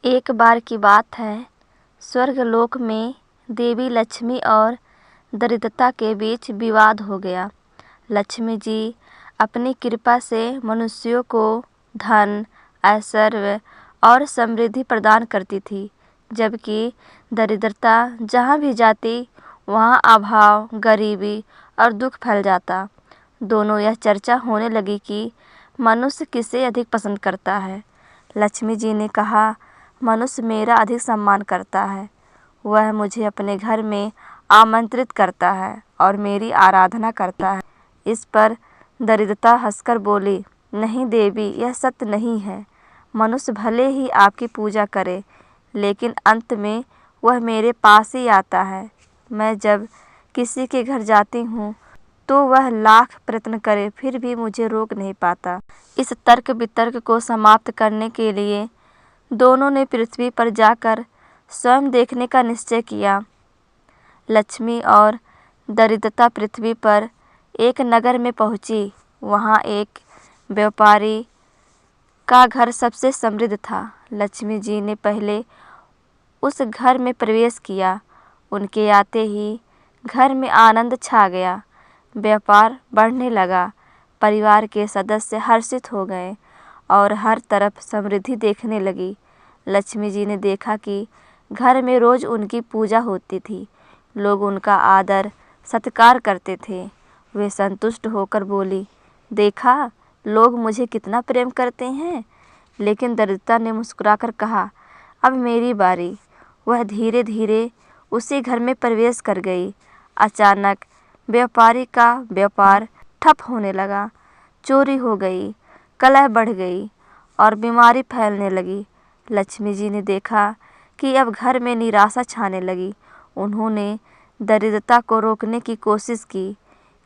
एक बार की बात है, स्वर्गलोक में देवी लक्ष्मी और दरिद्रता के बीच विवाद हो गया। लक्ष्मी जी अपनी कृपा से मनुष्यों को धन, ऐश्वर्य और समृद्धि प्रदान करती थी, जबकि दरिद्रता जहाँ भी जाती वहाँ अभाव, गरीबी और दुख फैल जाता। दोनों यह चर्चा होने लगी कि मनुष्य किसे अधिक पसंद करता है। लक्ष्मी जी ने कहा, मनुष्य मेरा अधिक सम्मान करता है। वह मुझे अपने घर में आमंत्रित करता है और मेरी आराधना करता है। इस पर दरिद्रता हंसकर बोली, नहीं देवी, यह सत्य नहीं है। मनुष्य भले ही आपकी पूजा करे, लेकिन अंत में वह मेरे पास ही आता है। मैं जब किसी के घर जाती हूँ तो वह लाख प्रयत्न करे फिर भी मुझे रोक नहीं पाता। इस तर्क वितर्क को समाप्त करने के लिए दोनों ने पृथ्वी पर जाकर स्वयं देखने का निश्चय किया। लक्ष्मी और दरिद्रता पृथ्वी पर एक नगर में पहुंची। वहां एक व्यापारी का घर सबसे समृद्ध था। लक्ष्मी जी ने पहले उस घर में प्रवेश किया। उनके आते ही घर में आनंद छा गया। व्यापार बढ़ने लगा। परिवार के सदस्य हर्षित हो गए और हर तरफ समृद्धि देखने लगी। लक्ष्मी जी ने देखा कि घर में रोज उनकी पूजा होती थी। लोग उनका आदर सत्कार करते थे। वे संतुष्ट होकर बोली, देखा, लोग मुझे कितना प्रेम करते हैं। लेकिन दरिद्रता ने मुस्कुराकर कहा, अब मेरी बारी। वह धीरे धीरे उसी घर में प्रवेश कर गई। अचानक व्यापारी का व्यापार ठप होने लगा। चोरी हो गई, कलह बढ़ गई और बीमारी फैलने लगी। लक्ष्मी जी ने देखा कि अब घर में निराशा छाने लगी। उन्होंने दरिद्रता को रोकने की कोशिश की,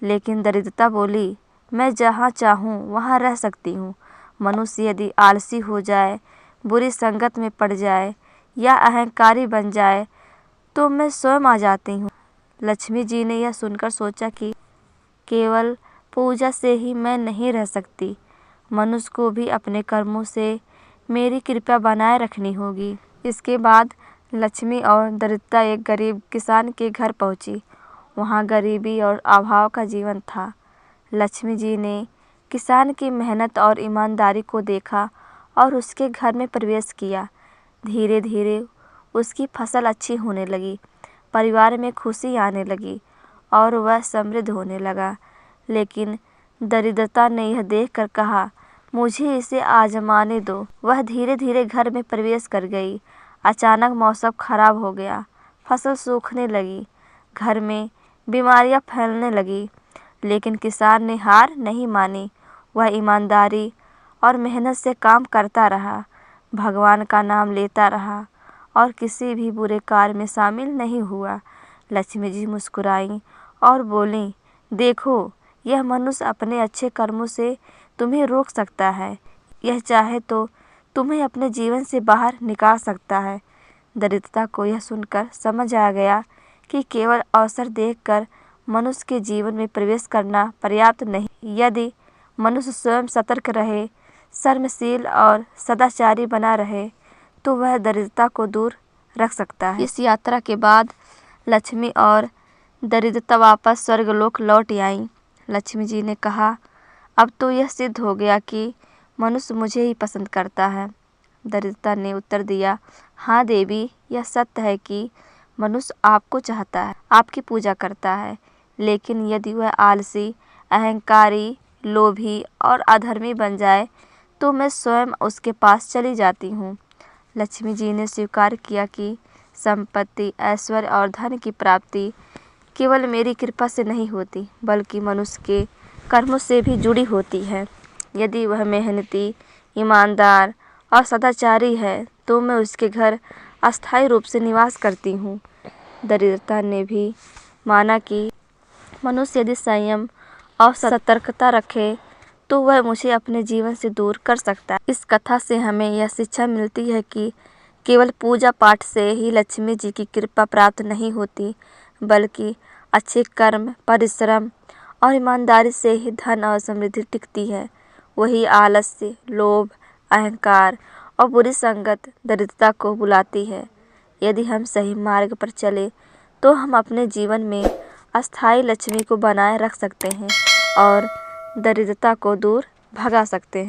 लेकिन दरिद्रता बोली, मैं जहाँ चाहूँ वहाँ रह सकती हूँ। मनुष्य यदि आलसी हो जाए, बुरी संगत में पड़ जाए या अहंकारी बन जाए तो मैं स्वयं आ जाती हूँ। लक्ष्मी जी ने यह सुनकर सोचा कि केवल पूजा से ही मैं नहीं रह सकती। मनुष्य को भी अपने कर्मों से मेरी कृपा बनाए रखनी होगी। इसके बाद लक्ष्मी और दरिद्रता एक गरीब किसान के घर पहुंची। वहां गरीबी और अभाव का जीवन था। लक्ष्मी जी ने किसान की मेहनत और ईमानदारी को देखा और उसके घर में प्रवेश किया। धीरे धीरे उसकी फसल अच्छी होने लगी। परिवार में खुशी आने लगी और वह समृद्ध होने लगा। लेकिन दरिद्रता ने यह देखकर कहा, मुझे इसे आजमाने दो। वह धीरे धीरे घर में प्रवेश कर गई। अचानक मौसम खराब हो गया। फसल सूखने लगी। घर में बीमारियां फैलने लगी। लेकिन किसान ने हार नहीं मानी। वह ईमानदारी और मेहनत से काम करता रहा, भगवान का नाम लेता रहा और किसी भी बुरे कार्य में शामिल नहीं हुआ। लक्ष्मी जी मुस्कुराई और बोली, देखो, यह मनुष्य अपने अच्छे कर्मों से तुम्हें रोक सकता है। यह चाहे तो तुम्हें अपने जीवन से बाहर निकाल सकता है। दरिद्रता को यह सुनकर समझ आ गया कि केवल अवसर देखकर मनुष्य के जीवन में प्रवेश करना पर्याप्त नहीं। यदि मनुष्य स्वयं सतर्क रहे, कर्मशील और सदाचारी बना रहे तो वह दरिद्रता को दूर रख सकता है। इस यात्रा के बाद लक्ष्मी और दरिद्रता वापस स्वर्गलोक लौट आईं। लक्ष्मी जी ने कहा, अब तो यह सिद्ध हो गया कि मनुष्य मुझे ही पसंद करता है। दरिद्रता ने उत्तर दिया, हाँ देवी, यह सत्य है कि मनुष्य आपको चाहता है, आपकी पूजा करता है। लेकिन यदि वह आलसी, अहंकारी, लोभी और अधर्मी बन जाए तो मैं स्वयं उसके पास चली जाती हूँ। लक्ष्मी जी ने स्वीकार किया कि संपत्ति, ऐश्वर्य और धन की प्राप्ति केवल मेरी कृपा से नहीं होती, बल्कि मनुष्य के कर्मों से भी जुड़ी होती है। यदि वह मेहनती, ईमानदार और सदाचारी है तो मैं उसके घर अस्थायी रूप से निवास करती हूँ। दरिद्रता ने भी माना कि मनुष्य यदि संयम और सतर्कता रखे तो वह मुझे अपने जीवन से दूर कर सकता है। इस कथा से हमें यह शिक्षा मिलती है कि केवल पूजा पाठ से ही लक्ष्मी जी की कृपा प्राप्त नहीं होती, बल्कि अच्छे कर्म, परिश्रम और ईमानदारी से ही धन और समृद्धि टिकती है। वही आलस्य, लोभ, अहंकार और बुरी संगत दरिद्रता को बुलाती है। यदि हम सही मार्ग पर चले तो हम अपने जीवन में अस्थायी लक्ष्मी को बनाए रख सकते हैं और दरिद्रता को दूर भगा सकते हैं।